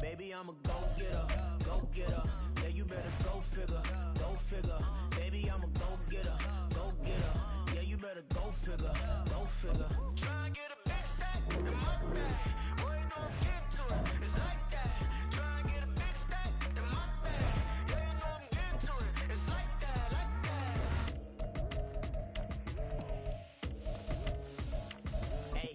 Baby, I'm a go-getter, go-getter. Yeah, you better go figure, go figure. Baby, I'm a go-getter, go-getter. Yeah, you better go figure, go figure. Try and get a big stack in my bag. Boy, you know I'm getting to it. It's like that. Try and get a big stack in my bag. Yeah, you know I'm getting to it. It's like that, like that. Hey,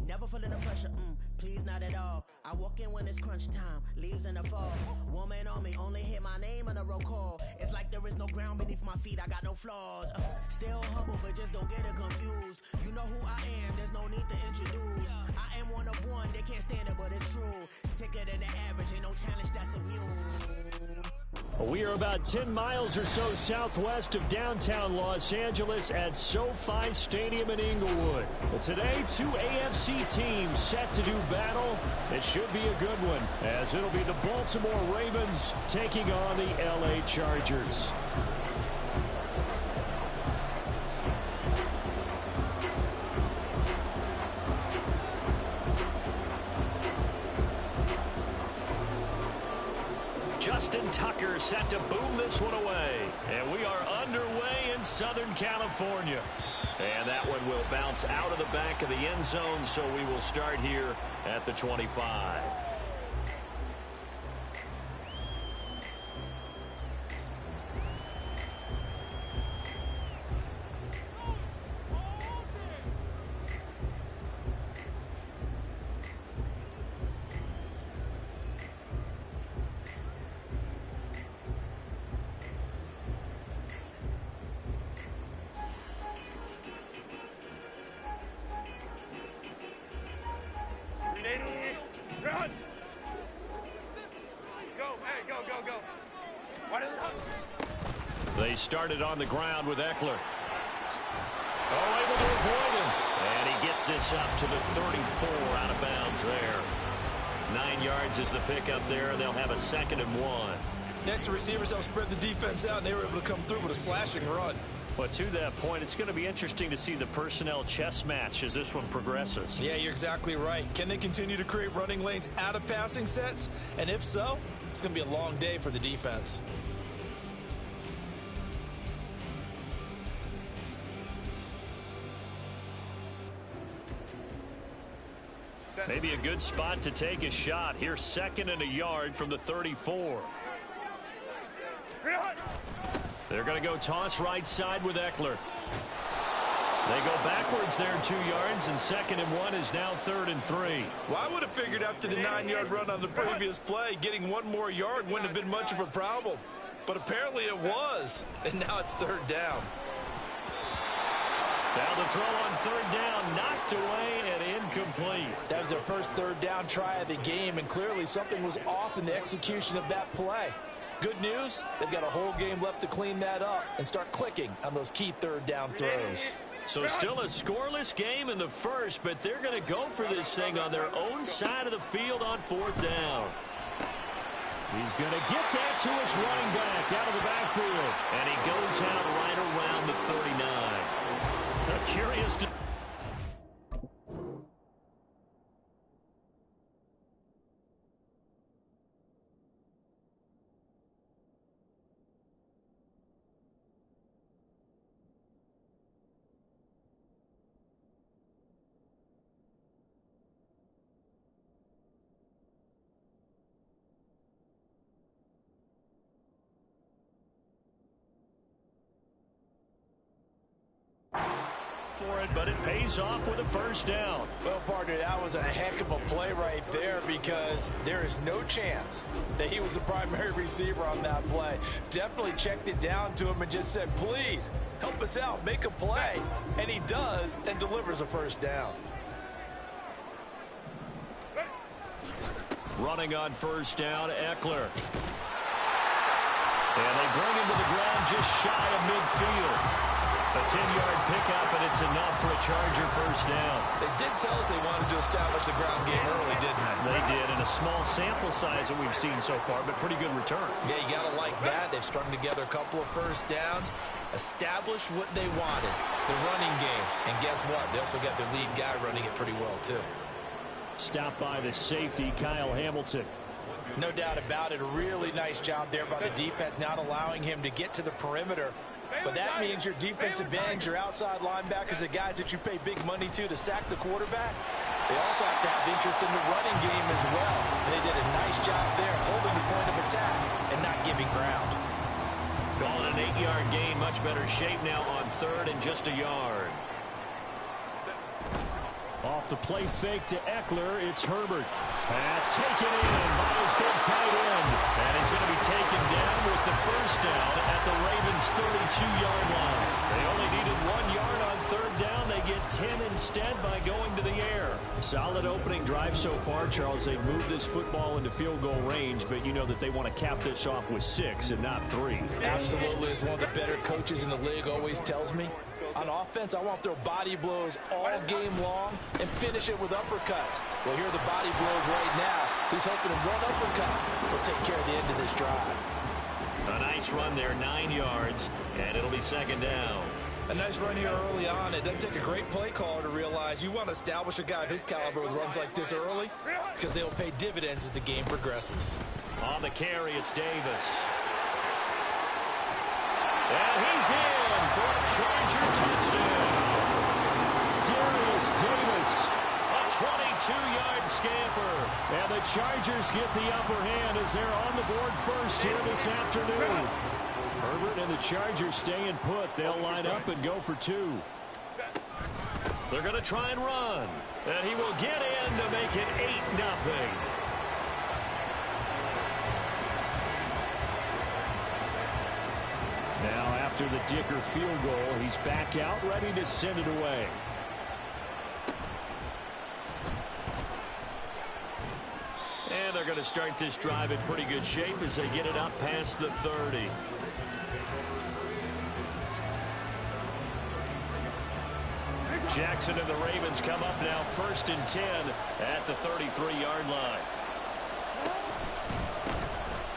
never feeling the pressure, please not at all. I walk in when it's crunch time, leaves in the fall. Woman on me, only hit my name on a roll call. It's like there is no ground beneath my feet, I got no flaws. Still humble, but just don't get it confused. You know who I am, there's no need to introduce. I am one of one, they can't stand it, but it's true. Sicker than the average, ain't no challenge that's immune. We are about 10 miles or so southwest of downtown Los Angeles at SoFi Stadium in Inglewood. But today, two AFC teams set to do battle. It should be a good one, as it'll be the Baltimore Ravens taking on the LA Chargers. Justin Tucker set to boom this one away. And we are underway in Southern California. And that one will bounce out of the back of the end zone, so we will start here at the 25. Run! Go, hey, go, go, go. They started on the ground with Eckler. Oh, able to avoid him. And he gets this up to the 34 out of bounds there. 9 yards is the pickup there, and they'll have a 2nd and 1. Next, the receivers helped spread the defense out, and they were able to come through with a slashing run. But to that point, it's going to be interesting to see the personnel chess match as this one progresses. Yeah, you're exactly right. Can they continue to create running lanes out of passing sets? And if so, it's going to be a long day for the defense. Maybe a good spot to take a shot. Here's 2nd and a yard from the 34. They're going to go toss right side with Eckler. They go backwards there 2 yards, and 2nd and 1 is now 3rd and 3. Well, I would have figured after the 9-yard run on the previous play, getting 1 more yard wouldn't have been much of a problem. But apparently it was, and now it's 3rd down. Now the throw on 3rd down, knocked away and incomplete. That was their first 3rd down try of the game, and clearly something was off in the execution of that play. Good news, they've got a whole game left to clean that up and start clicking on those key 3rd down throws. So still a scoreless game in the first, but they're going to go for this thing on their own side of the field on 4th down. He's going to get that to his running back out of the backfield. And he goes out right around the 39. Curious to... for it, but it pays off with a 1st down. Well, partner, that was a heck of a play right there, because there is no chance that he was the primary receiver on that play. Definitely checked it down to him and just said, please, help us out, make a play. And he does, and delivers a 1st down. Running on 1st down, Eckler. And they bring him to the ground just shy of midfield. A 10-yard pickup, and it's enough for a Charger 1st down. They did tell us they wanted to establish the ground game early, didn't they? They did, in a small sample size that we've seen so far, but pretty good return. Yeah, you got to like that. They've strung together a couple of 1st downs, established what they wanted, the running game. And guess what? They also got their lead guy running it pretty well, too. Stopped by the safety, Kyle Hamilton. No doubt about it. A really nice job there by the defense, not allowing him to get to the perimeter. But that means your defensive ends, your outside linebackers, the guys that you pay big money to sack the quarterback, they also have to have interest in the running game as well. And they did a nice job there holding the point of attack and not giving ground. Calling an 8-yard gain, much better shape now on third and just a yard. Off the play fake to Eckler, it's Herbert. Pass taken in by his big tight end. And he's going to be taken down with the first down at the Ravens' 32-yard line. They only needed 1 yard on third down. They get 10 instead by going to the air. Solid opening drive so far, Charles. They've moved this football into field goal range, but you know that they want to cap this off with 6 and not 3. Absolutely. As one of the better coaches in the league always tells me, on offense, I want to throw body blows all game long and finish it with uppercuts. Well, here are the body blows right now. He's hoping in one uppercut will take care of the end of this drive. A nice run there, 9 yards, and it'll be second down. A nice run here early on. It doesn't take a great play caller to realize you want to establish a guy of his caliber with runs like this early because they'll pay dividends as the game progresses. On the carry, it's Davis. And he's in for a Charger touchdown. Darius Davis, a 22-yard scamper. And the Chargers get the upper hand as they're on the board first here this afternoon. Herbert and the Chargers staying put. They'll line up and go for 2. They're going to try and run. And he will get in to make it 8-0. Now, after the Dicker field goal, he's back out, ready to send it away. And they're going to start this drive in pretty good shape as they get it up past the 30. Jackson and the Ravens come up now 1st and 10 at the 33-yard line.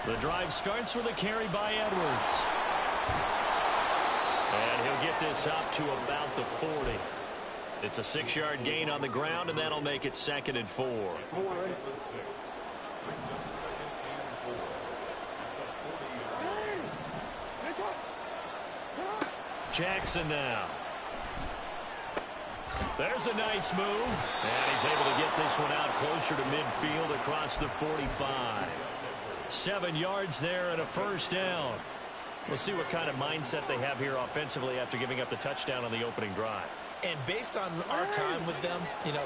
The drive starts with a carry by Edwards. And he'll get this up to about the 40. It's a 6-yard gain on the ground, and that'll make it 2nd and 4. Jackson now. There's a nice move. And he's able to get this one out closer to midfield across the 45. 7 yards there and a first down. We'll see what kind of mindset they have here offensively after giving up the touchdown on the opening drive. And based on our time with them,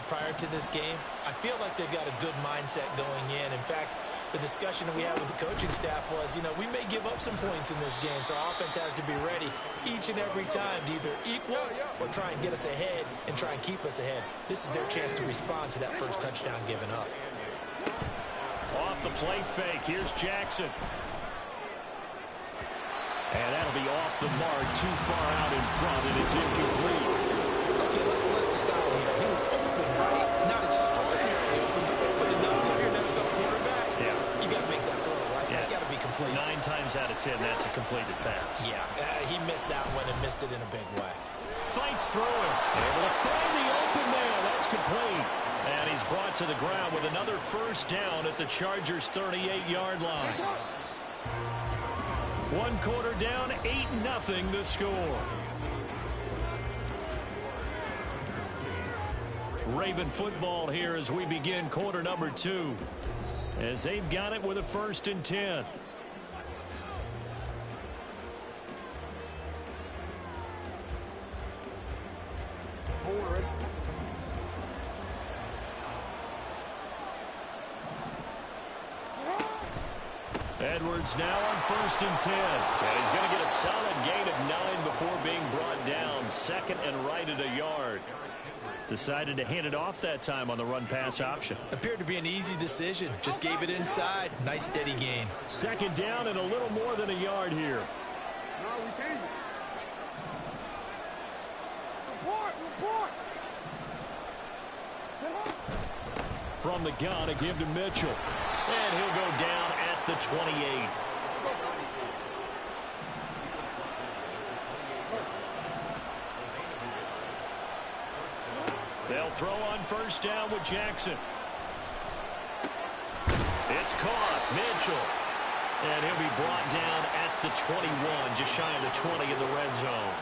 prior to this game, I feel like they've got a good mindset going in. In fact, the discussion that we had with the coaching staff was, we may give up some points in this game, so our offense has to be ready each and every time to either equal or try and get us ahead and try and keep us ahead. This is their chance to respond to that first touchdown given up. Off the play fake, here's Jackson. And that'll be off the mark, too far out in front, and it's incomplete. Okay, let's decide here. He was open, right? Not extraordinarily open, but open enough. If you're an NFL quarterback, you got to make that throw, right? That's got to be complete. 9 times out of 10, that's a completed pass. Yeah, he missed that one and missed it in a big way. Fights through it. Able to find the open man. That's complete. And he's brought to the ground with another first down at the Chargers' 38-yard line. 1 quarter down, 8-0 the score. Raven football here as we begin quarter number 2. As they've got it with a 1st and 10. Edwards now on 1st and 10. And he's going to get a solid gain of 9 before being brought down. 2nd and right at a yard. Decided to hand it off that time on the run-pass option. Appeared to be an easy decision. Just gave it inside. Nice steady gain. 2nd down and a little more than a yard here. No, we changed it. Report. From the gun, a give to Mitchell. And he'll go down at the 28. They'll throw on 1st down with Jackson. It's caught. Mitchell. And he'll be brought down at the 21, just shy of the 20 in the red zone.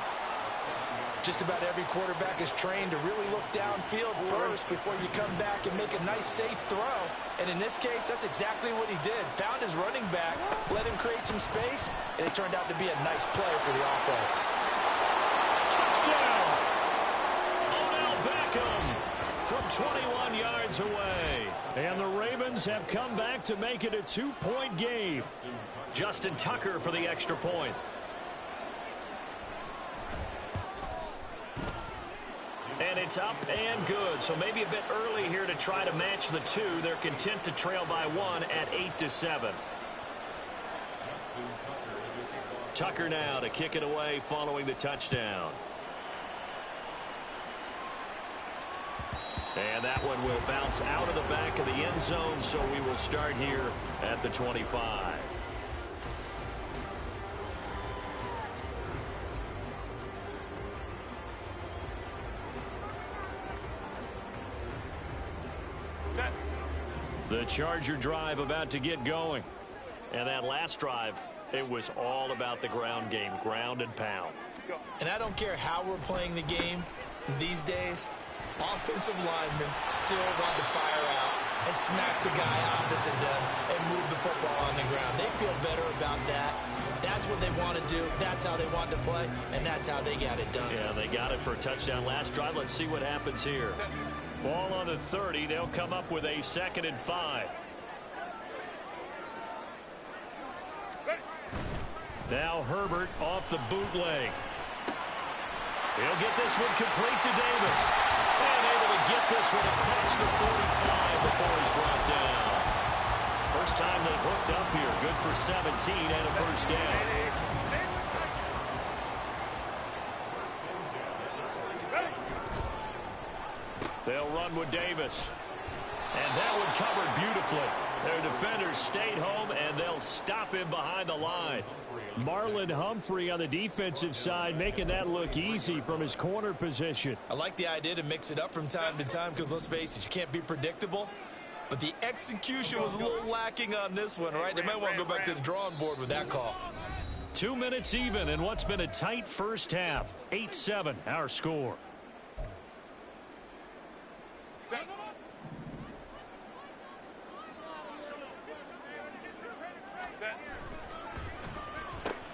Just about every quarterback is trained to really look downfield first before you come back and make a nice, safe throw. And in this case, that's exactly what he did. Found his running back, let him create some space, and it turned out to be a nice play for the offense. Touchdown! Odell Beckham from 21 yards away. And the Ravens have come back to make it a 2-point game. Justin Tucker for the extra point. And it's up and good. So maybe a bit early here to try to match the two. They're content to trail by 1 at 8-7. Tucker now to kick it away following the touchdown. And that one will bounce out of the back of the end zone, so we will start here at the 25. The Charger drive about to get going. And that last drive, it was all about the ground game, ground and pound. And I don't care how we're playing the game these days, offensive linemen still want to fire out and smack the guy opposite them and move the football on the ground. They feel better about that. That's what they want to do. That's how they want to play, and that's how they got it done. Yeah, they got it for a touchdown last drive. Let's see what happens here. Ball on the 30. They'll come up with a 2nd and 5. Now Herbert off the bootleg. He'll get this one complete to Davis. And able to get this one across the 45 before he's brought down. First time they've hooked up here. Good for 17 and a first down. They'll run with Davis. And that one covered beautifully. Their defenders stayed home, and they'll stop him behind the line. Marlon Humphrey on the defensive side making that look easy from his corner position. I like the idea to mix it up from time to time because, let's face it, you can't be predictable. But the execution was a little lacking on this one, right? They might want to go back to the drawing board with that call. 2 minutes even in what's been a tight first half. 8-7, our score.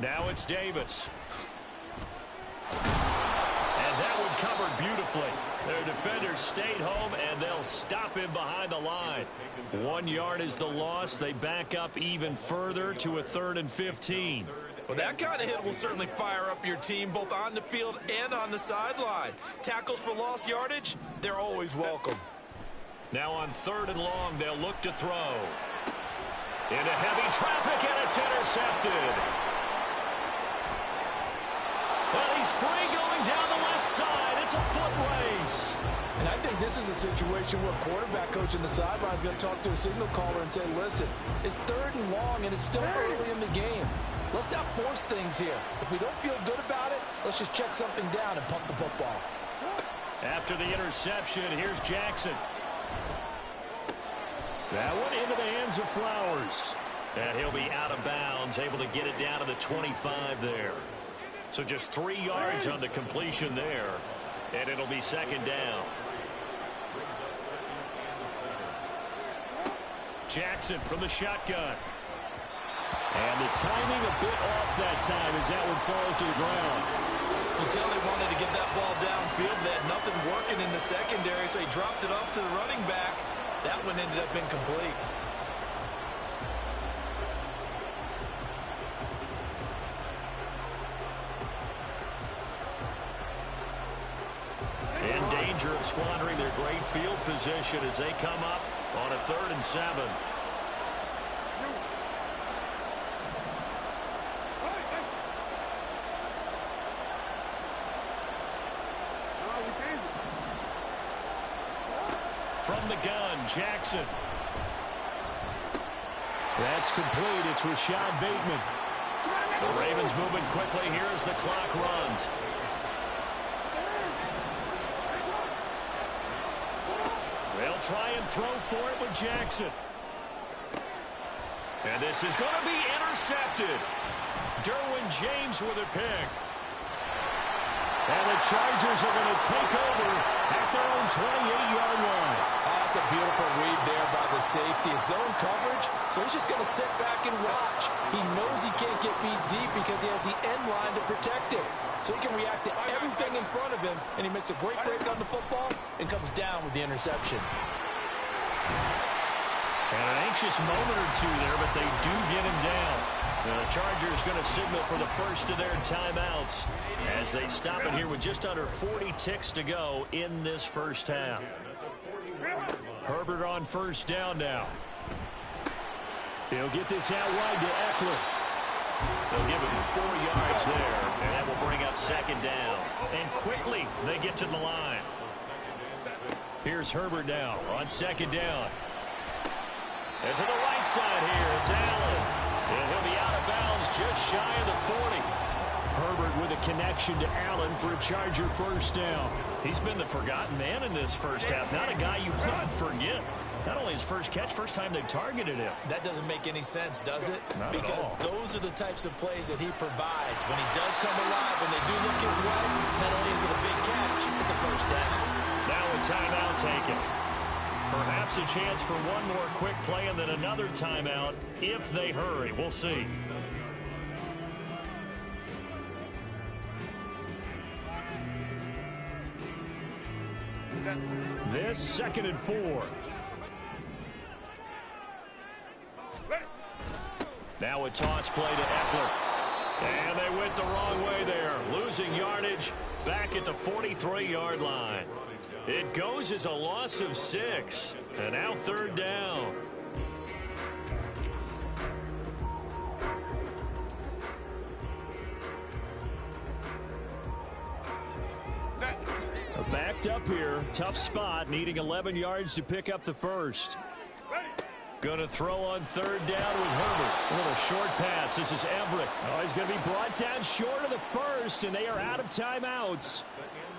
Now it's Davis. And that one covered beautifully. Their defenders stayed home, and they'll stop him behind the line. 1 yard is the loss. They back up even further to a 3rd and 15. Well, that kind of hit will certainly fire up your team both on the field and on the sideline. Tackles for lost yardage, they're always welcome. Now on 3rd and long, they'll look to throw. Into heavy traffic, and it's intercepted. Well, he's free going down the left side. It's a foot race. And I think this is a situation where quarterback coach in the sideline is going to talk to a signal caller and say, listen, it's 3rd and long, and it's still early in the game. Let's not force things here. If we don't feel good about it, let's just check something down and punt the football. After the interception, here's Jackson. That one into the hands of Flowers. And he'll be out of bounds, able to get it down to the 25 there. So just 3 yards on the completion there. And it'll be 2nd down. Jackson from the shotgun. And the timing a bit off that time as that one falls to the ground. You can tell they wanted to get that ball downfield. They had nothing working in the secondary, so he dropped it off to the running back. That one ended up incomplete. In danger of squandering their great field position as they come up on a 3rd and 7. From the gun, Jackson. That's complete. It's Rashad Bateman. The Ravens moving quickly here as the clock runs. They'll try and throw for it with Jackson. And this is going to be intercepted. Derwin James with a pick. And the Chargers are going to take over at their own 28-yard line. Oh, that's a beautiful read there by the safety. It's zone coverage, so he's just going to sit back and watch. He knows he can't get beat deep because he has the end line to protect him. So he can react to everything in front of him, and he makes a great break on the football and comes down with the interception. And an anxious moment or two there, but they do get him down. The Chargers going to signal for the first of their timeouts as they stop it here with just under 40 ticks to go in this first half. Herbert on first down now. He'll get this out wide to Eckler. They'll give him 4 yards there, and that will bring up second down. And quickly they get to the line. Here's Herbert now on second down. And to the right side here, it's Allen. And he'll be out of bounds just shy of the 40. Herbert with a connection to Allen for a Charger first down. He's been the forgotten man in this first half. Not a guy you want to forget. Not only his first catch, first time they've targeted him. That doesn't make any sense, does it? Not because at all. those are the types of plays that he provides. When he does come alive, when they do look his way, not only is it a big catch, it's a first down. Now a timeout taken. Perhaps a chance for one more quick play and then another timeout if they hurry. We'll see. This 2nd and 4. Now a toss play to Eckler. And they went the wrong way there. Losing yardage back at the 43-yard line. It goes as a loss of 6. And now third down. Backed up here. Tough spot. Needing 11 yards to pick up the first. Going to throw on third down with Herbert. A little short pass. This is Everett. Oh, he's going to be brought down short of the first, and they are out of timeouts.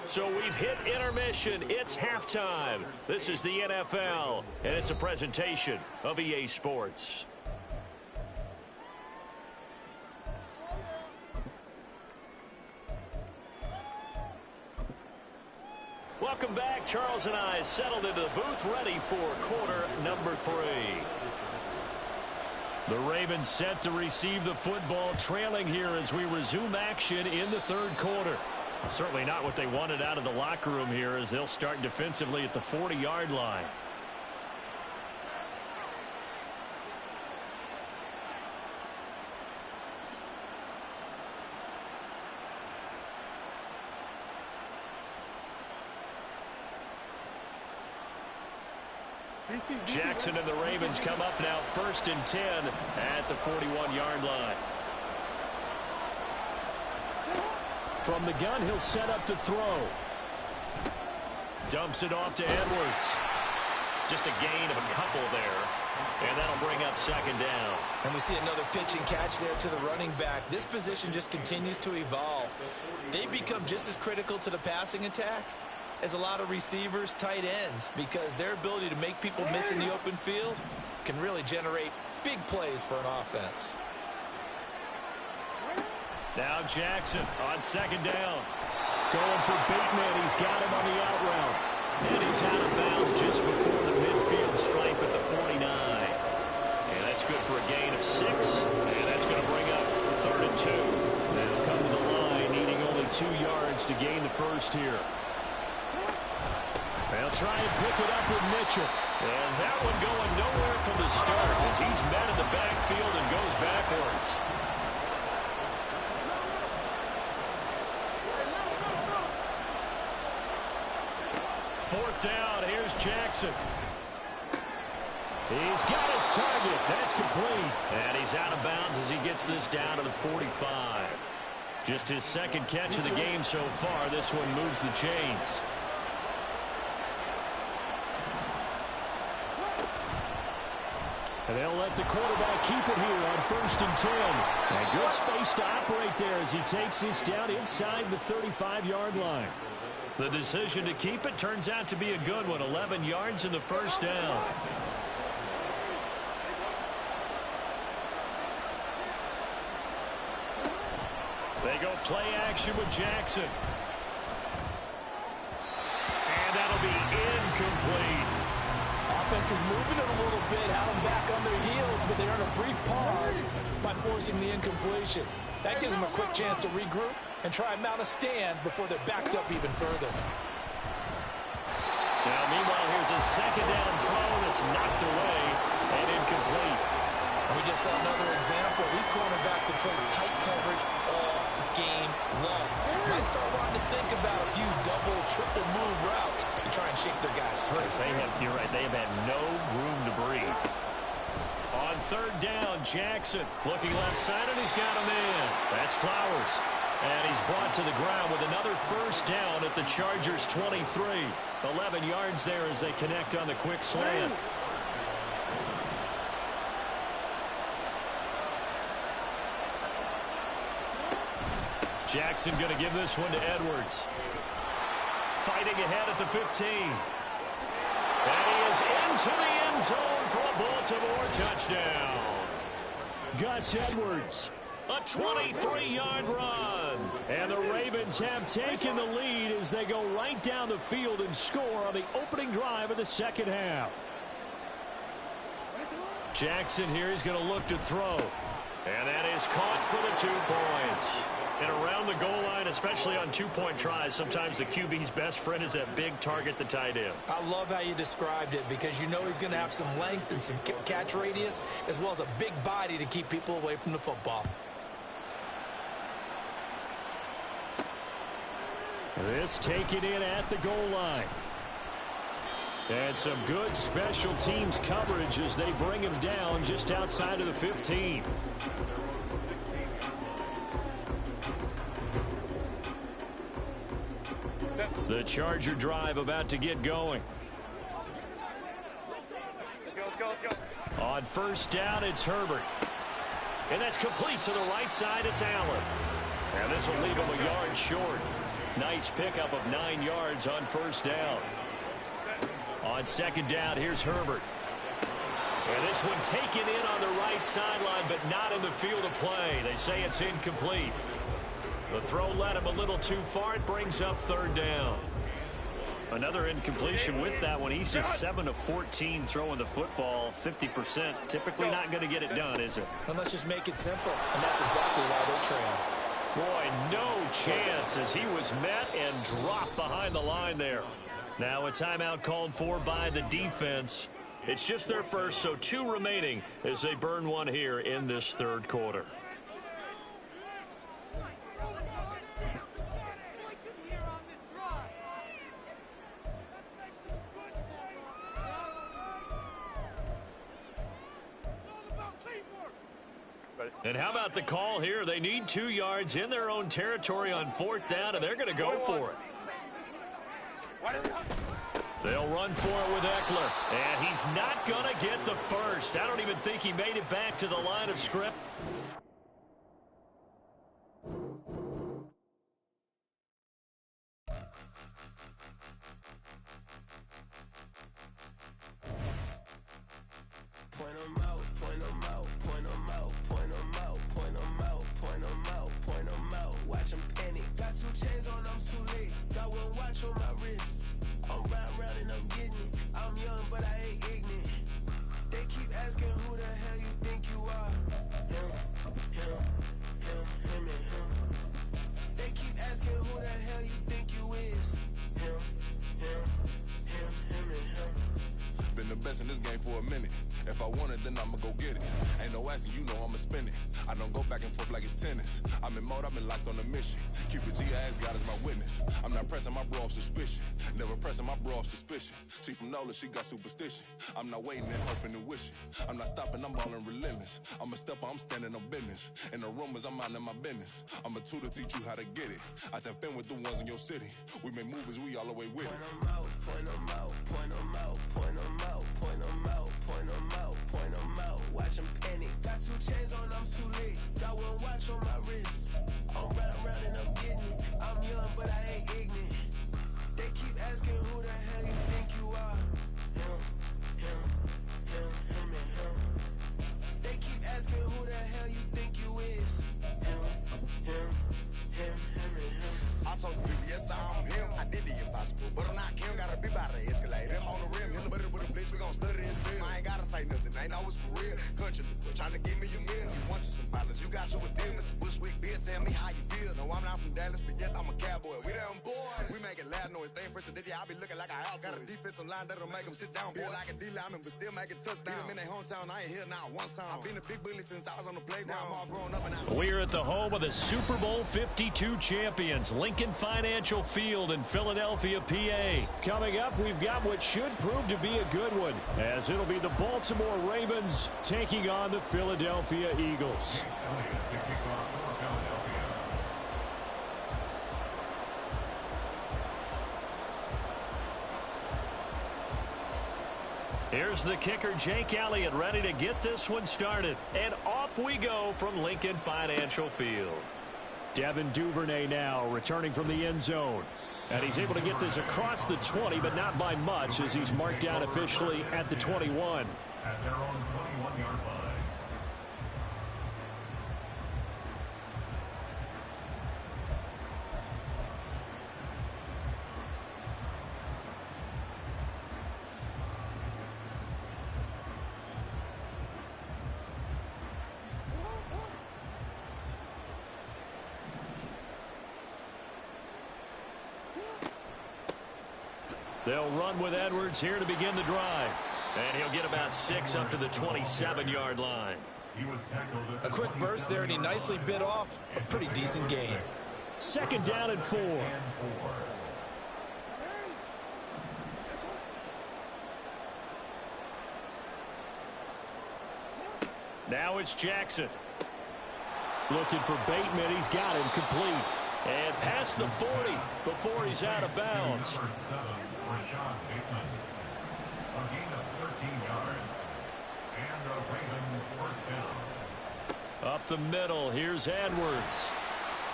So we've hit intermission. It's halftime. This is the NFL, and it's a presentation of EA Sports. Welcome back. Charles and I settled into the booth ready for quarter number 3. The Ravens set to receive the football, trailing here as we resume action in the third quarter. Certainly not what they wanted out of the locker room here as they'll start defensively at the 40-yard line. Jackson and the Ravens come up now 1st and 10 at the 41-yard line. From the gun, he'll set up to throw. Dumps it off to Edwards. Just a gain of a couple there. And that'll bring up second down. And we see another pitch and catch there to the running back. This position just continues to evolve. They become just as critical to the passing attack as a lot of receivers, tight ends, because their ability to make people miss in the open field can really generate big plays for an offense. Now Jackson on second down. Going for Bateman. He's got him on the out route. And he's out of bounds just before the midfield stripe at the 49. And that's good for a gain of 6. And that's going to bring up 3rd and 2. They'll come to the line, needing only 2 yards to gain the first here. They'll try and pick it up with Mitchell. And that one going nowhere from the start as he's met in the backfield and goes backwards. Fourth down, here's Jackson. He's got his target. That's complete. And he's out of bounds as he gets this down to the 45. Just his 2nd catch of the game so far. This one moves the chains. And they'll let the quarterback keep it here on 1st and 10. And good space to operate there as he takes this down inside the 35-yard line. The decision to keep it turns out to be a good one. 11 yards in the first down. They go play action with Jackson. And that'll be incomplete. Offense is moving it a little bit, had them back on their heels, but they earn a brief pause by forcing the incompletion. That gives them a quick chance to regroup and try and mount a stand before they're backed up even further. Now, meanwhile, here's a second down throw that's knocked away and incomplete. And we just saw another example. These cornerbacks have played tight coverage all game long. Might start wanting to think about a few double, triple move routes to try and shake their guys free. You're right, they have had no room to breathe. On third down, Jackson looking left side, and he's got a man. That's Flowers. And he's brought to the ground with another first down at the Chargers' 23. 11 yards there as they connect on the quick slant. Jackson going to give this one to Edwards. Fighting ahead at the 15. And he is into the end zone for a Baltimore touchdown. Gus Edwards, a 23-yard run. And the Ravens have taken the lead as they go right down the field and score on the opening drive of the second half. Jackson here is going to look to throw. And that is caught for the 2 points. And around the goal line, especially on two-point tries, sometimes the QB's best friend is that big target, the tight end. I love how you described it because you know he's going to have some length and some catch radius as well as a big body to keep people away from the football. This taken in at the goal line. And some good special teams coverage as they bring him down just outside of the 15. The Charger drive about to get going. Let's go. On first down, it's Herbert. And that's complete to the right side. It's Allen. And this will leave him a yard short. Nice pickup of 9 yards on first down. On second down, here's Herbert. And this one taken in on the right sideline, but not in the field of play. They say it's incomplete. The throw led him a little too far. It brings up third down. Another incompletion with that one. He's just 7 of 14 throwing the football. 50%. Typically not going to get it done, is it? And let's just make it simple. And that's exactly why they trail. Boy, no chance as he was met and dropped behind the line there. Now a timeout called for by the defense. It's just their first, so 2 remaining as they burn one here in this third quarter. And how about the call here? They need 2 yards in their own territory on fourth down, and they're going to go for it. They'll run for it with Eckler. And he's not going to get the first. I don't even think he made it back to the line of scrimmage. Point 'em out, point 'em out, point 'em out, point 'em out, point 'em out, point 'em out, point 'em out. Watch 'em panic. Got 2 chains on, I'm too late. Got 1 watch on my wrist. I'm round and I'm getting it. I'm young, but I ain't ignorant. They keep asking who the hell you think you are. Him, and him. They keep asking who the hell you think you is. Him, and him. Been the best in this game for a minute. If I want it, then I'ma go get it. Ain't no asking, you know I'ma spin it. I don't go back and forth like it's tennis. I'm in mode, I've been locked on a mission. Cupid G, I ask God as my witness. I'm not pressing my bro off suspicion. Never pressing my bro off suspicion. She from Nola, she got superstition. I'm not waiting and hoping and wishing. I'm not stopping, I'm balling relentless. I'm a stepper, I'm standing on business. In the rumors, I'm minding my business. I'm a tutor, teach you how to get it. I tap in with the ones in your city. We make movies, we all the way with it. Point 'em out, point 'em out, point 'em out, point 'em out, point 'em out, point 'em out, point 'em out. Watch 'em panic. Got 2 chains on, I'm too late. Got 1 watch on my wrist. I'm round and I'm getting it. I'm young, but I ain't ignorant. They keep asking who the hell you think you are. Him, and him. They keep asking who the hell you think you is. Him, I was for real. Country, trying to give me a meal. You want you some violence, you got you a deal. Mr. Bushwick, Bill, tell me how you feel. No, I'm not from Dallas, but yes, I'm a cowboy. We them boys. We making loud noise. Stay fresh, I be looking like a house. Got a defensive line that'll make them sit down. Feel like a D-lineman, but still making touchdowns. Beat them in their hometown, I ain't here not one time. I've been a big bully since I was on the playground. Now I'm all grown up and We're at the home of the Super Bowl 52 champions, Lincoln Financial Field in Philadelphia, PA. Coming up, we've got what should prove to be a good one, as it'll be the Baltimore Ravens taking on the Philadelphia Eagles. Here's the kicker, Jake Elliott, ready to get this one started. And off we go from Lincoln Financial Field. Devin Duvernay now returning from the end zone. And he's able to get this across the 20, but not by much, as he's marked down officially at the 21. At their own 21-yard line. They'll run with Edwards here to begin the drive. And he'll get about 6 up to the 27-yard line. A quick burst there, and he nicely bit off a pretty decent gain. 2nd down and 4. Now it's Jackson. Looking for Bateman. He's got him complete. And past the 40 before he's out of bounds. Up the middle, here's Edwards.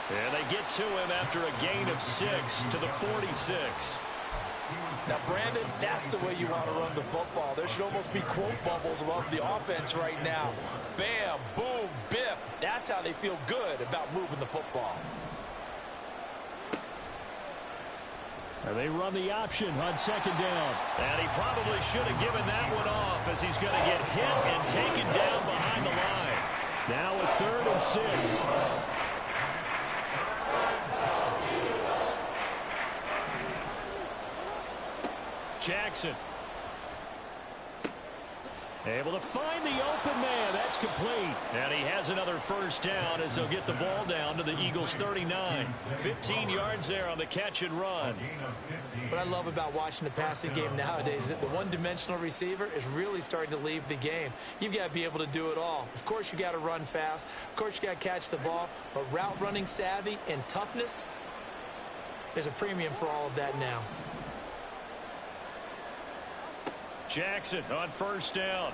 And they get to him after a gain of 6 to the 46. Now, Brandon, that's the way you want to run the football. There should almost be quote bubbles above the offense right now. Bam, boom, biff. That's how they feel good about moving the football. And they run the option on 2nd down. And he probably should have given that one off, as he's going to get hit and taken down behind the line. Now a 3rd and 6. Jackson. Able to find the open man. That's complete. And he has another 1st down as they'll get the ball down to the Eagles' 39. 15 yards there on the catch and run. What I love about watching the passing game nowadays is that the one-dimensional receiver is really starting to leave the game. You've got to be able to do it all. Of course, you got to run fast. Of course, you got to catch the ball. But route running savvy and toughness, there's a premium for all of that now. Jackson on 1st down.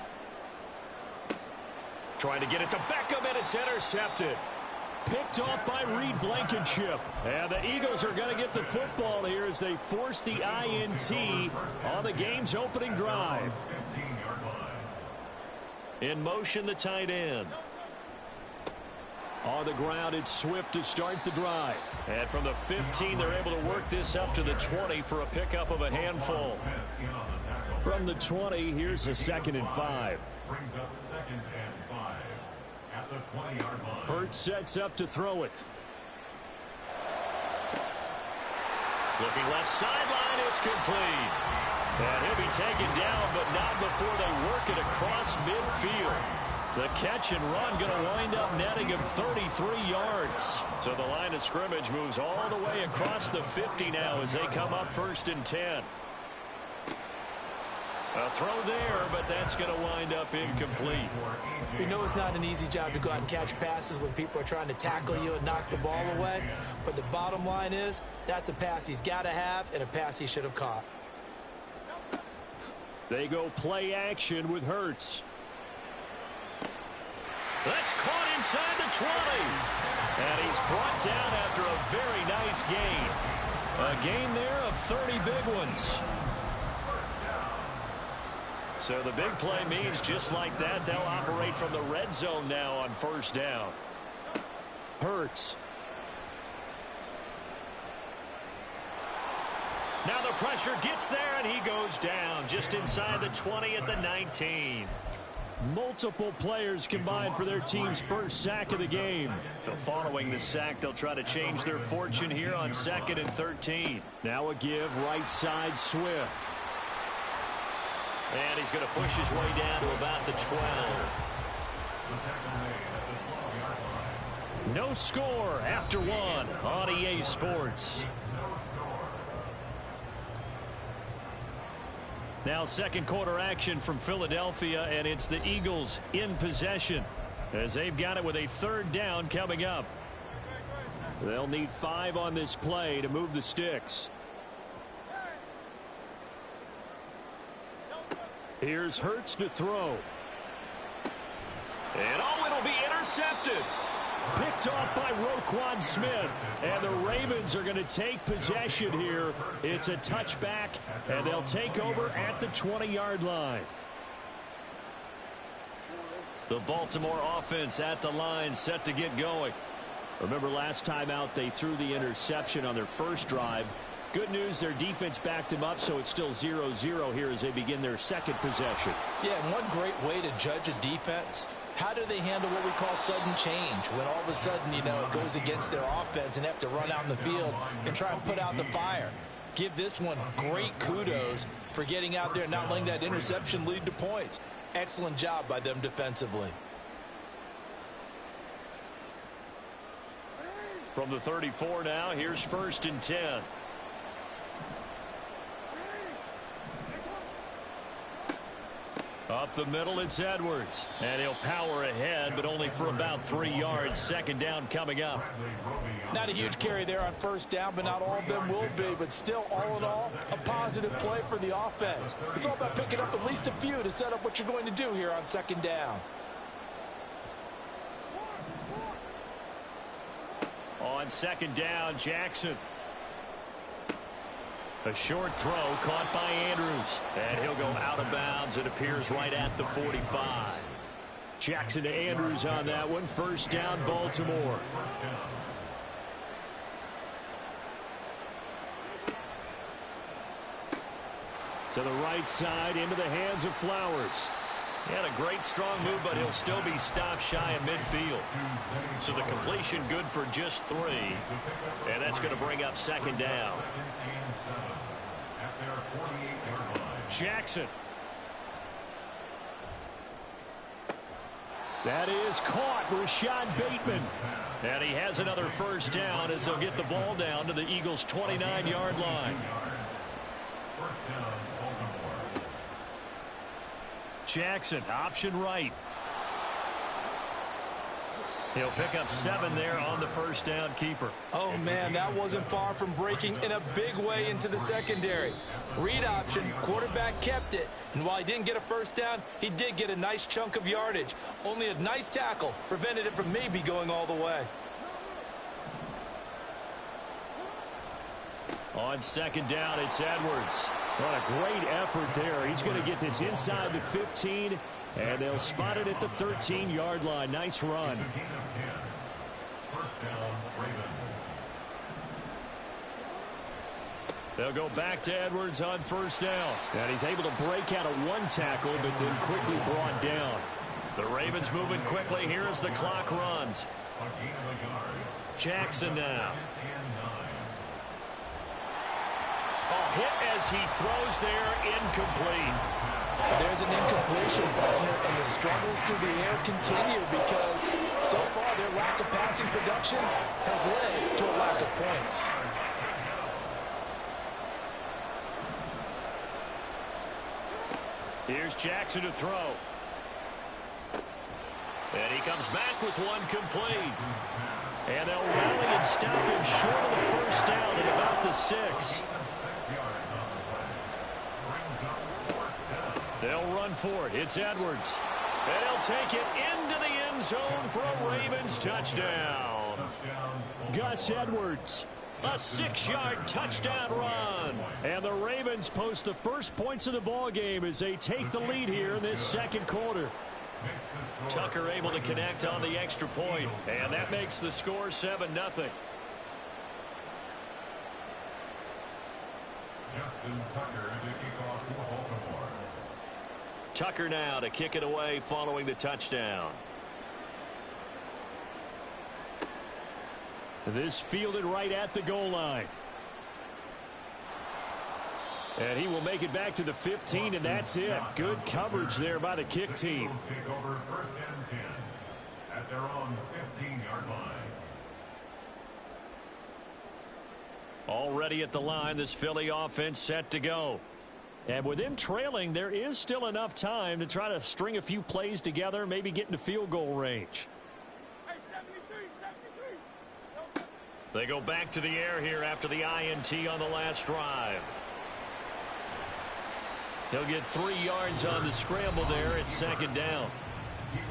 Trying to get it to Beckham, and it's intercepted. Picked off by Reed Blankenship. And the Eagles are going to get the football here as they force the INT on the game's opening drive. In motion, the tight end. On the ground, it's Swift to start the drive. And from the 15, they're able to work this up to the 20 for a pickup of a handful. From the 20, here's the 2nd and 5. Brings up 2nd and 5 at the 20-yard line. Hurts sets up to throw it. Looking left sideline, it's complete. And he'll be taken down, but not before they work it across midfield. The catch and run going to wind up netting him 33 yards. So the line of scrimmage moves all the way across the 50 now as they come up 1st and 10. A throw there, but that's going to wind up incomplete. We know it's not an easy job to go out and catch passes when people are trying to tackle you and knock the ball away. But the bottom line is, that's a pass he's got to have and a pass he should have caught. They go play action with Hurts. That's caught inside the 20. And he's brought down after a very nice gain. A gain there of 30 big ones. So the big play means just like that, they'll operate from the red zone now on 1st down. Hurts. Now the pressure gets there, and he goes down just inside the 20 at the 19. Multiple players combined for their team's first sack of the game. So following the sack, they'll try to change their fortune here on 2nd and 13. Now a give right side Swift. And he's going to push his way down to about the 12. No score after one on EA Sports. Now second quarter action from Philadelphia, and it's the Eagles in possession as they've got it with a 3rd down coming up. They'll need 5 on this play to move the sticks. Here's Hurts to throw. And it'll be intercepted. Picked off by Roquan Smith. And the Ravens are going to take possession here. It's a touchback, and they'll take over at the 20-yard line. The Baltimore offense at the line, set to get going. Remember last time out they threw the interception on their first drive. Good news, their defense backed them up, so it's still 0-0 here as they begin their second possession. Yeah, and one great way to judge a defense, how do they handle what we call sudden change? When all of a sudden, it goes against their offense and have to run out in the field and try and put out the fire. Give this one great kudos for getting out there and not letting that interception lead to points. Excellent job by them defensively. From the 34 now, here's 1st and 10. Up the middle, it's Edwards. And he'll power ahead, but only for about 3 yards. 2nd down coming up. Not a huge carry there on 1st down, but not all of them will be. But still, all in all, a positive play for the offense. It's all about picking up at least a few to set up what you're going to do here on 2nd down. On 2nd down, Jackson. A short throw caught by Andrews. And he'll go out of bounds. It appears right at the 45. Jackson to Andrews on that one. 1st down, Baltimore. To the right side, into the hands of Flowers. He had a great strong move, but he'll still be stopped shy of midfield. So the completion good for just 3. And that's going to bring up 2nd down. Jackson. That is caught. Rashad Bateman. And he has another 1st down as they'll get the ball down to the Eagles' 29-yard line. Jackson, option right. He'll pick up 7 there on the 1st down keeper. Oh, man, that wasn't far from breaking in a big way into the secondary. Read option, quarterback kept it. And while he didn't get a 1st down, he did get a nice chunk of yardage. Only a nice tackle prevented it from maybe going all the way. On 2nd down, it's Edwards. What a great effort there. He's going to get this inside the 15, and they'll spot it at the 13-yard line. Nice run. They'll go back to Edwards on 1st down. And he's able to break out of 1 tackle, but then quickly brought down. The Ravens moving quickly here as the clock runs. Jackson now. A hit as he throws there, incomplete. There's an incompletion, partner, and the struggles through the air continue because so far their lack of passing production has led to a lack of points. Here's Jackson to throw. And he comes back with 1 complete. And they'll rally and stop him short of the 1st down at about the 6. They'll run for it. It's Edwards. And he'll take it into the end zone for a Ravens touchdown. Gus Edwards. A 6-yard touchdown run. And the Ravens post the first points of the ball game as they take the lead here in this 2nd quarter. Tucker able to connect on the extra point. And that makes the score 7-0. Justin Tucker to kick off for Baltimore. Tucker now to kick it away following the touchdown. This fielded right at the goal line. And he will make it back to the 15, and that's it. Good coverage there by the kick team. Take over 1st and 10 at their own 15-yard line. Already at the line, this Philly offense set to go. And with them trailing, there is still enough time to try to string a few plays together, maybe get into field goal range. They go back to the air here after the INT on the last drive. He'll get 3 yards on the scramble there at 2nd down.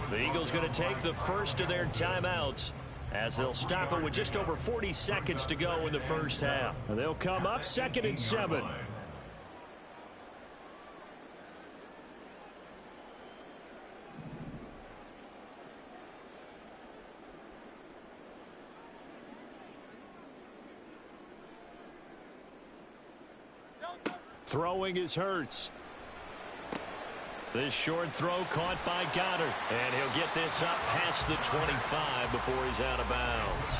The Eagles going to take the first of their timeouts as they'll stop it with just over 40 seconds to go in the first half. They'll come up 2nd and 7. Throwing is Hurts. This short throw caught by Goddard. And he'll get this up past the 25 before he's out of bounds.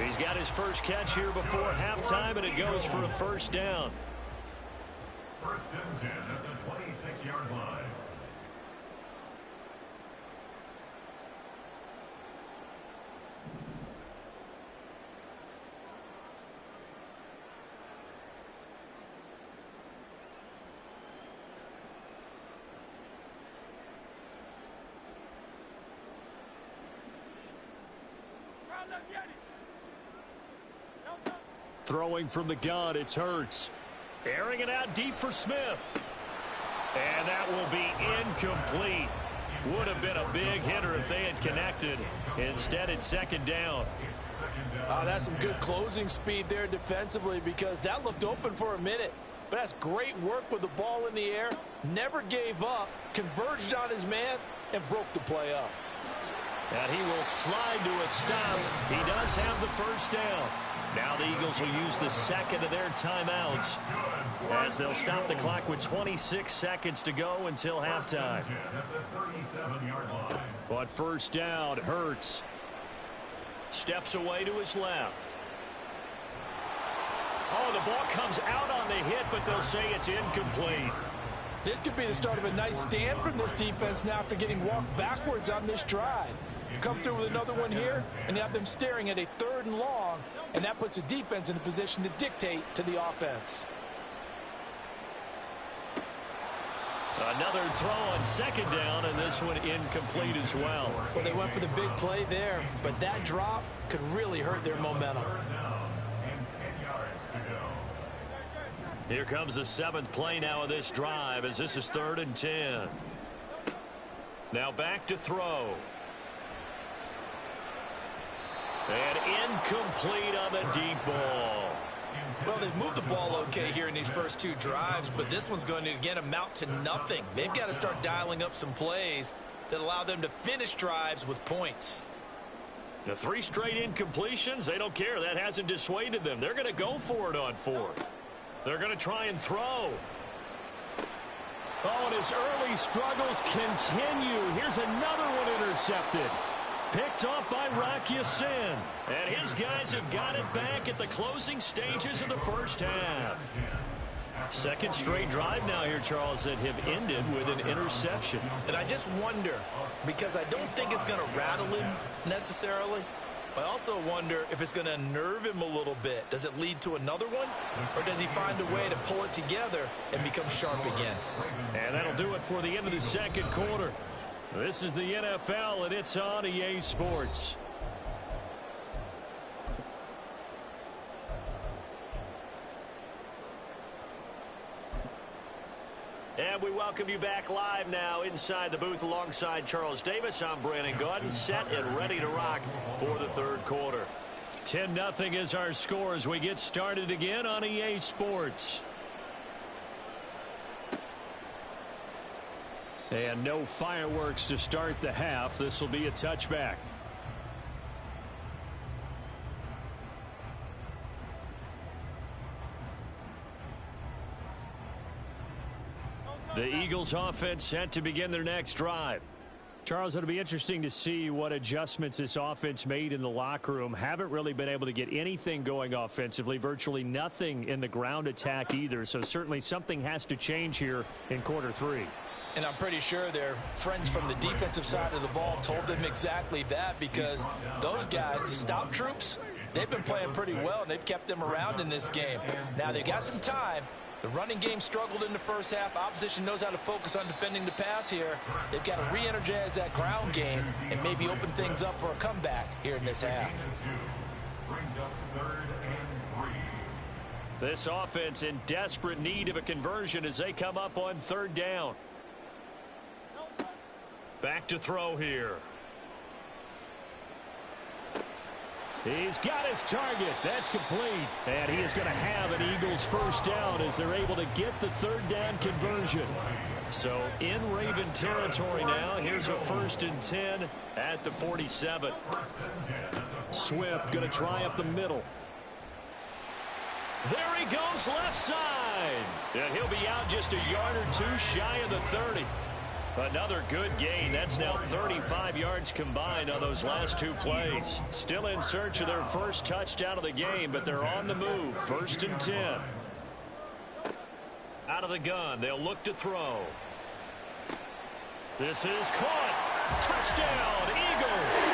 He's got his first catch here before halftime, and it goes for a first down. 1st and 10 at the 26-yard line. Throwing from the gun, it's Hurts. Airing it out deep for Smith. And that will be incomplete. Would have been a big hitter if they had connected. Instead, it's 2nd down. That's some good closing speed there defensively, because that looked open for a minute. But that's great work with the ball in the air. Never gave up, converged on his man, and broke the play up. And he will slide to a stop. He does have the first down. Now the Eagles will use the 2nd of their timeouts as they'll stop the clock with 26 seconds to go until halftime. But first down, Hurts. Steps away to his left. Oh, the ball comes out on the hit, but they'll say it's incomplete. This could be the start of a nice stand from this defense now after getting walked backwards on this drive. Come through with another one here, and you have them staring at a 3rd and long, and that puts the defense in a position to dictate to the offense. Another throw on 2nd down, and this one incomplete as well. Well, they went for the big play there, but that drop could really hurt their momentum. Here comes the 7th play now of this drive, as this is 3rd and 10. Now back to throw. And incomplete on the deep ball. Well, they've moved the ball okay here in these first 2 drives, but this one's going to, again, amount to nothing. They've got to start dialing up some plays that allow them to finish drives with points. The 3 straight incompletions, they don't care. That hasn't dissuaded them. They're going to go for it on 4th. They're going to try and throw. Oh, and his early struggles continue. Here's another one intercepted. Picked off by Rock Ya-Sin. And his guys have got it back at the closing stages of the first half. 2nd straight drive now here, Charles, that have ended with an interception. And I just wonder, because I don't think it's going to rattle him necessarily, I also wonder if it's going to unnerve him a little bit. Does it lead to another one? Or does he find a way to pull it together and become sharp again? And that'll do it for the end of the 2nd quarter. This is the NFL, and it's on EA Sports. And we welcome you back live now inside the booth alongside Charles Davis. I'm Brandon Gaudin, set and ready to rock for the 3rd quarter. 10-0 is our score as we get started again on EA Sports. And no fireworks to start the half. This will be a touchback. The Eagles offense set to begin their next drive. Charles, it'll be interesting to see what adjustments this offense made in the locker room. Haven't really been able to get anything going offensively, virtually nothing in the ground attack either. So certainly something has to change here in quarter 3. And I'm pretty sure their friends from the defensive side of the ball told them exactly that, because those guys, the stop troops, they've been playing pretty well, and they've kept them around in this game. Now they've got some time. The running game struggled in the first half. Opposition knows how to focus on defending the pass here. They've got to re-energize that ground game and maybe open things up for a comeback here in this half. This offense in desperate need of a conversion as they come up on 3rd down. Back to throw here. He's got his target. That's complete. And he is going to have an Eagles first down as they're able to get the 3rd down conversion. So in Raven territory now. Here's a 1st and 10 at the 47. Swift going to try up the middle. There he goes left side. And he'll be out just a yard or 2 shy of the 30. Another good gain. That's now 35 yards combined on those last 2 plays. Still in search of their first touchdown of the game, but they're on the move. 1st and 10. Out of the gun. They'll look to throw. This is caught. Touchdown, Eagles.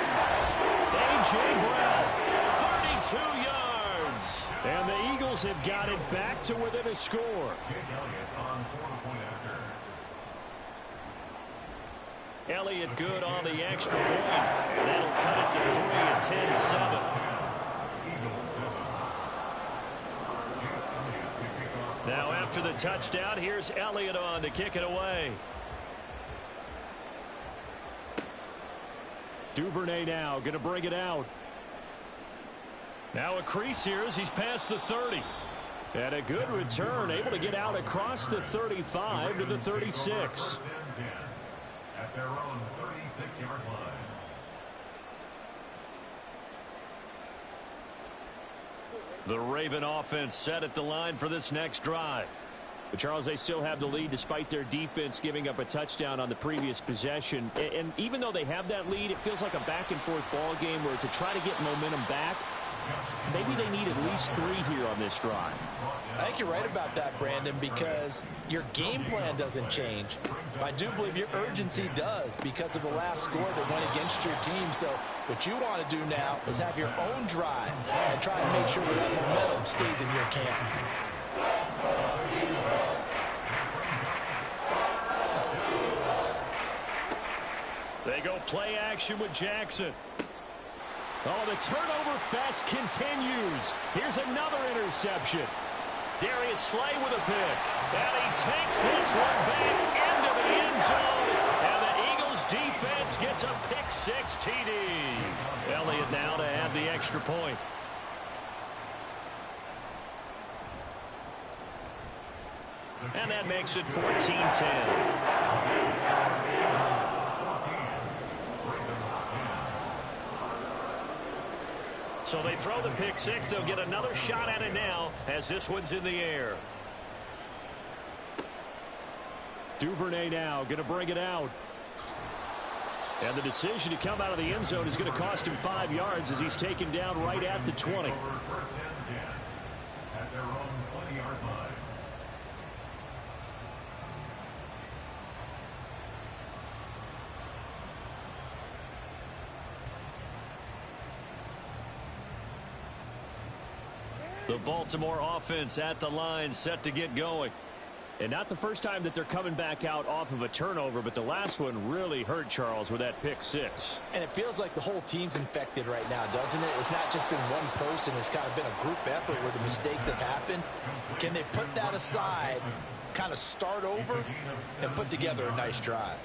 A.J. Brown, 32 yards. And the Eagles have got it back to within a score. Elliott good on the extra point. That'll cut it to 3 at 10-7. Now after the touchdown, here's Elliott on to kick it away. Duvernay now going to bring it out. Now a crease here as he's past the 30. And a good return, able to get out across the 35 to the 36. At their own 36-yard line. The Raven offense set at the line for this next drive. But Charles, they still have the lead despite their defense giving up a touchdown on the previous possession. And even though they have that lead, it feels like a back-and-forth ball game where to try to get momentum back, maybe they need at least 3 here on this drive. I think you're right about that, Brandon, because your game plan doesn't change. I do believe your urgency does because of the last score that went against your team. So what you want to do now is have your own drive and try and make sure that momentum stays in your camp. They go play action with Jackson. Oh, the turnover fest continues. Here's another interception. Darius Slay with a pick. And he takes this one back into the end zone. And the Eagles defense gets a pick-6 TD. Elliott now to add the extra point. And that makes it 14-10. So they throw the pick-6. They'll get another shot at it now as this one's in the air. Duvernay now going to bring it out. And the decision to come out of the end zone is going to cost him 5 yards as he's taken down right at the 20. At their own 20-yard line. The Baltimore offense at the line set to get going. And not the first time that they're coming back out off of a turnover, but the last one really hurt Charles with that pick-6. And it feels like the whole team's infected right now, doesn't it? It's not just been one person. It's kind of been a group effort where the mistakes have happened. Can they put that aside, kind of start over, and put together a nice drive?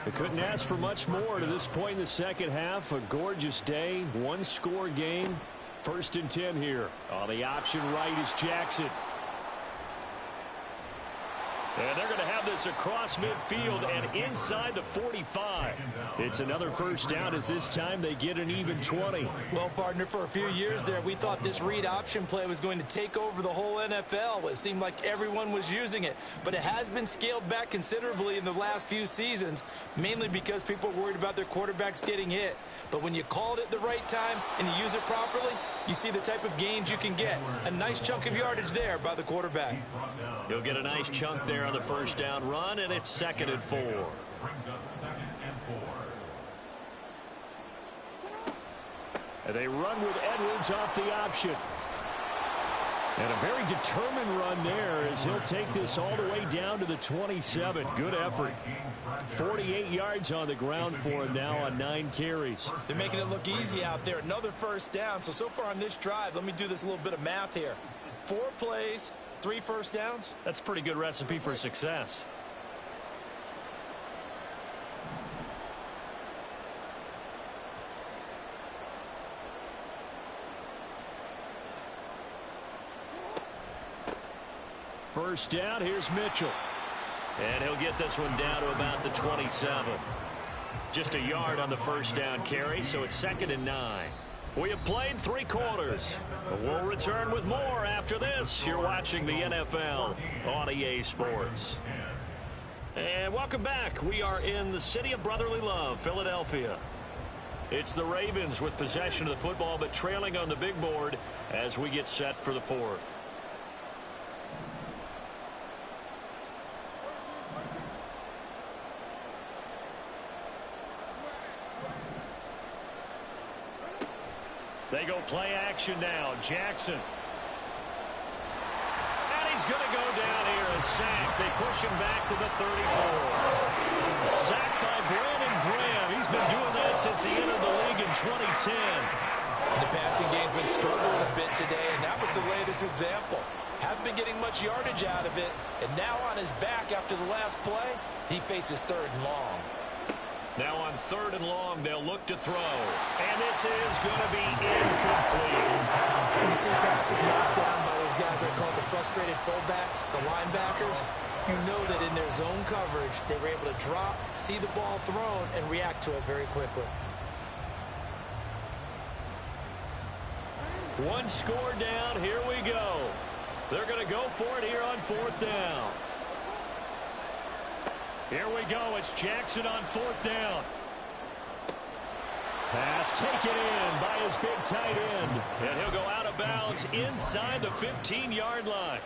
They couldn't ask for much more to this point in the second half. A gorgeous day, one-score game. 1st and 10 here. On the option right is Jackson. And they're going to have this across midfield and inside the 45. It's another first down as this time they get an even 20. Well, partner, for a few years there, we thought this read option play was going to take over the whole NFL. It seemed like everyone was using it. But it has been scaled back considerably in the last few seasons, mainly because people are worried about their quarterbacks getting hit. But when you call it at the right time and you use it properly, you see the type of gains you can get. A nice chunk of yardage there by the quarterback. He'll get a nice chunk there on the first down run, and it's 2nd and 4. Brings up 2nd and 4. And they run with Edwards off the option. And a very determined run there as he'll take this all the way down to the 27. Good effort. 48 yards on the ground for him now on 9 carries. They're making it look easy out there. Another first down. So far on this drive, let me do this little bit of math here. 4 plays, 3 first downs. That's a pretty good recipe for success. First down, here's Mitchell. And he'll get this one down to about the 27. Just a yard on the first down carry, so it's 2nd and 9. We have played 3 quarters. We'll return with more after this. You're watching the NFL on EA Sports. And welcome back. We are in the city of brotherly love, Philadelphia. It's the Ravens with possession of the football, but trailing on the big board as we get set for the 4th. They go play action now. Jackson. And he's going to go down here. A sack. They push him back to the 34. A sack by Brandon Graham. He's been doing that since he entered the league in 2010. The passing game's been struggling a bit today, and that was the latest example. Haven't been getting much yardage out of it, and now on his back after the last play, he faces 3rd and long. Now on 3rd and long, they'll look to throw. And this is going to be incomplete. When you see passes knocked down by those guys I call the frustrated fullbacks, the linebackers, you know that in their zone coverage, they were able to drop, see the ball thrown, and react to it very quickly. 1 score down. Here we go. They're going to go for it here on 4th down. Here we go. It's Jackson on 4th down. Pass taken in by his big tight end. And he'll go out of bounds inside the 15-yard line.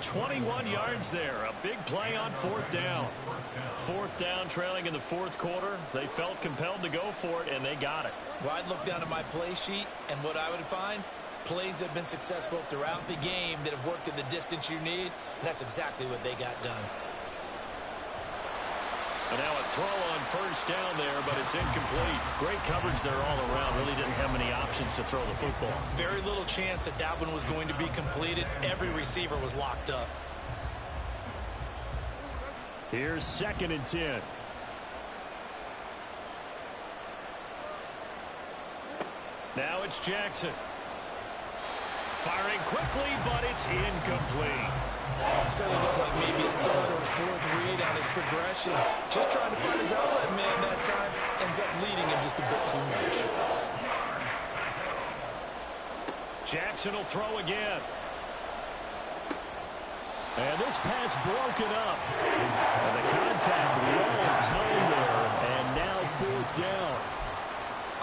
21 yards there. A big play on 4th down. 4th down trailing in the 4th quarter. They felt compelled to go for it, and they got it. Well, I'd look down at my play sheet, and what I would find, plays that have been successful throughout the game that have worked at the distance you need, and that's exactly what they got done. And now a throw on 1st down there, but it's incomplete. Great coverage there all around. Really didn't have many options to throw the football. Very little chance that that one was going to be completed. Every receiver was locked up. Here's 2nd and 10. Now it's Jackson. Firing quickly, but it's incomplete. Certainly looked like maybe his 3rd or his 4th read on his progression. Just trying to find his outlet man that time. Ends up leading him just a bit too much. Jackson will throw again. And this pass broken up. And the contact well timed there. And now 4th down.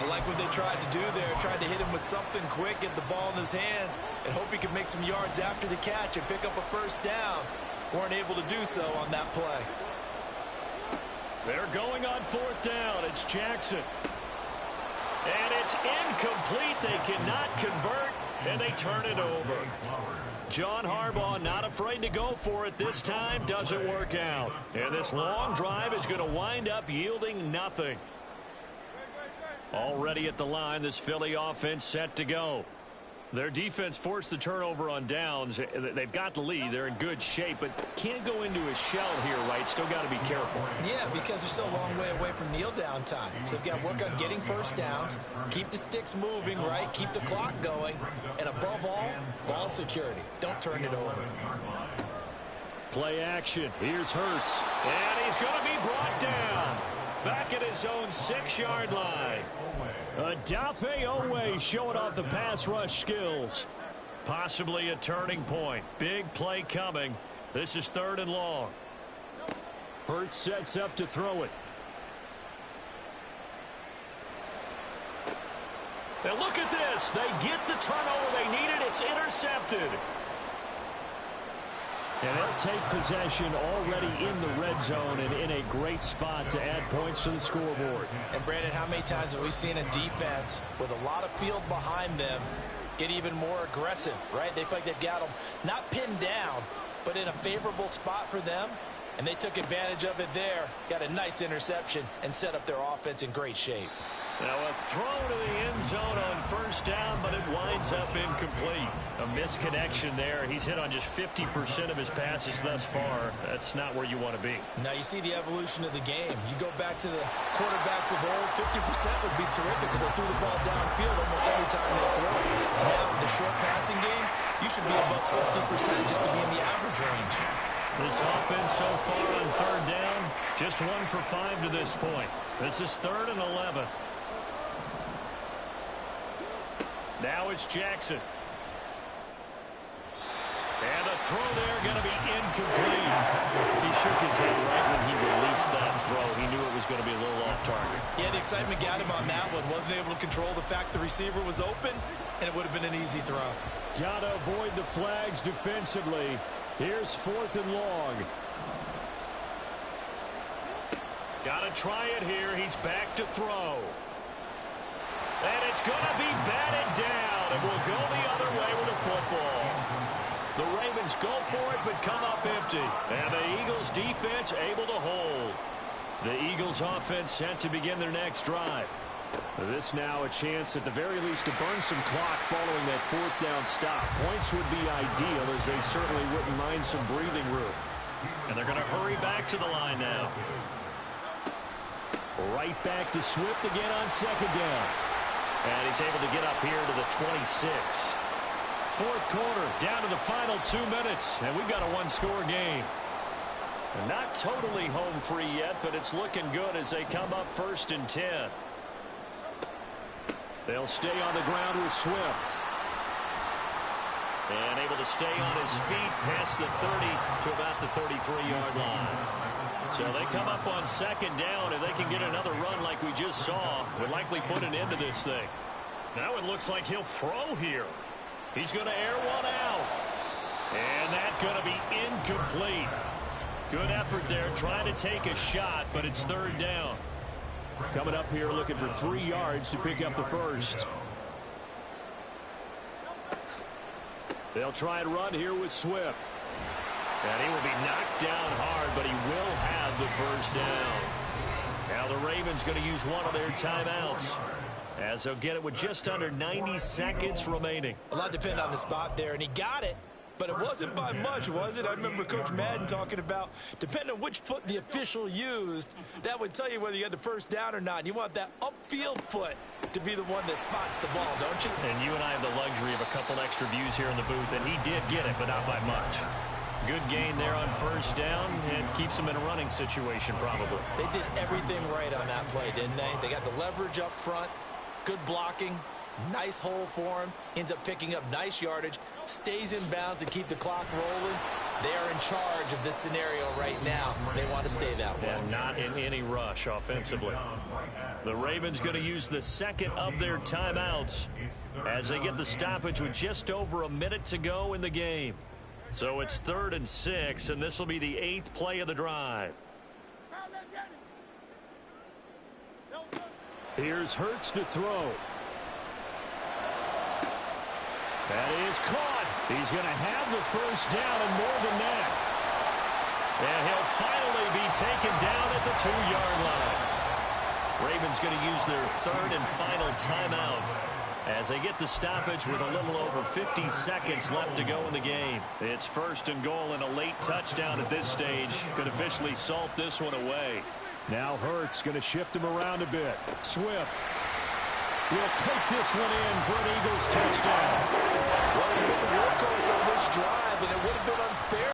I like what they tried to do there. Tried to hit him with something quick, get the ball in his hands, and hope he could make some yards after the catch and pick up a 1st down. Weren't able to do so on that play. They're going on 4th down. It's Jackson. And it's incomplete. They cannot convert, and they turn it over. John Harbaugh not afraid to go for it this time. Doesn't work out. And this long drive is going to wind up yielding nothing. Already at the line, this Philly offense set to go. Their defense forced the turnover on downs. They've got the lead. They're in good shape, but can't go into a shell here, right? Still got to be careful. Yeah, because they're still a long way away from kneel down time. So they've got to work on getting 1st downs, keep the sticks moving, right? Keep the clock going. And above all, ball security. Don't turn it over. Play action. Here's Hurts. And he's going to be brought down. Back at his own 6-yard line. Odafe Oweh showing off the pass rush skills. Possibly a turning point. Big play coming. This is 3rd and long. Hurts sets up to throw it. Now look at this. They get the turnover they needed. It's intercepted. And they'll take possession already in the red zone and in a great spot to add points to the scoreboard. And Brandon, how many times have we seen a defense with a lot of field behind them get even more aggressive, right? They feel like they've got them not pinned down, but in a favorable spot for them. And they took advantage of it there. Got a nice interception and set up their offense in great shape. Now a throw to the end zone on 1st down, but it winds up incomplete. A misconnection there. He's hit on just 50% of his passes thus far. That's not where you want to be. Now you see the evolution of the game. You go back to the quarterbacks of old, 50% would be terrific because they threw the ball downfield almost every time they throw it. Now with the short passing game, you should be above 60% just to be in the average range. This offense so far on 3rd down, just 1 for 5 to this point. This is 3rd and 11. Now it's Jackson. And the throw there going to be incomplete. He shook his head right when he released that throw. He knew it was going to be a little off target. Yeah, the excitement got him on that one. Wasn't able to control the fact the receiver was open, and it would have been an easy throw. Got to avoid the flags defensively. Here's 4th and long. Got to try it here. He's back to throw. And it's going to be batted down, and will go the other way with the football. The Ravens go for it, but come up empty. And the Eagles defense able to hold. The Eagles offense set to begin their next drive. This now a chance at the very least to burn some clock following that 4th down stop. Points would be ideal, as they certainly wouldn't mind some breathing room. And they're going to hurry back to the line now. Right back to Swift again on 2nd down. And he's able to get up here to the 26. 4th quarter, down to the final 2 minutes, and we've got a 1-score game. And not totally home free yet, but it's looking good as they come up 1st and 10. They'll stay on the ground with Swift. And able to stay on his feet past the 30 to about the 33-yard line. So they come up on 2nd down. If they can get another run like we just saw, would likely put an end to this thing. Now it looks like he'll throw here. He's going to air one out. And that's going to be incomplete. Good effort there trying to take a shot, but it's 3rd down. Coming up here looking for 3 yards to pick up the first. They'll try and run here with Swift. And he will be knocked down hard, but he will have the 1st down. Now the Ravens going to use one of their timeouts, as they'll get it with just under 90 seconds remaining. A lot depended on the spot there, and he got it. But it wasn't by much, was it? I remember Coach Madden talking about, depending on which foot the official used, that would tell you whether you had the 1st down or not. And you want that upfield foot to be the one that spots the ball, don't you? And you and I have the luxury of a couple extra views here in the booth, and he did get it, but not by much. Good gain there on 1st down, and keeps him in a running situation probably. They did everything right on that play, didn't they? They got the leverage up front, good blocking, nice hole for him, ends up picking up nice yardage, stays in bounds to keep the clock rolling. They are in charge of this scenario right now. They want to stay that way. And not in any rush offensively. The Ravens going to use the 2nd of their timeouts as they get the stoppage with just over a minute to go in the game. So it's 3rd and 6, and this will be the 8th play of the drive. Here's Hurts to throw. That is caught. He's going to have the 1st down and more than that. And he'll finally be taken down at the 2-yard line. Ravens going to use their 3rd and final timeout as they get the stoppage with a little over 50 seconds left to go in the game. It's 1st and goal, and a late touchdown at this stage could officially salt this one away. Now Hurts going to shift him around a bit. Swift will take this one in for an Eagles touchdown. Well, he put the workhorse on this drive, and it would have been unfair.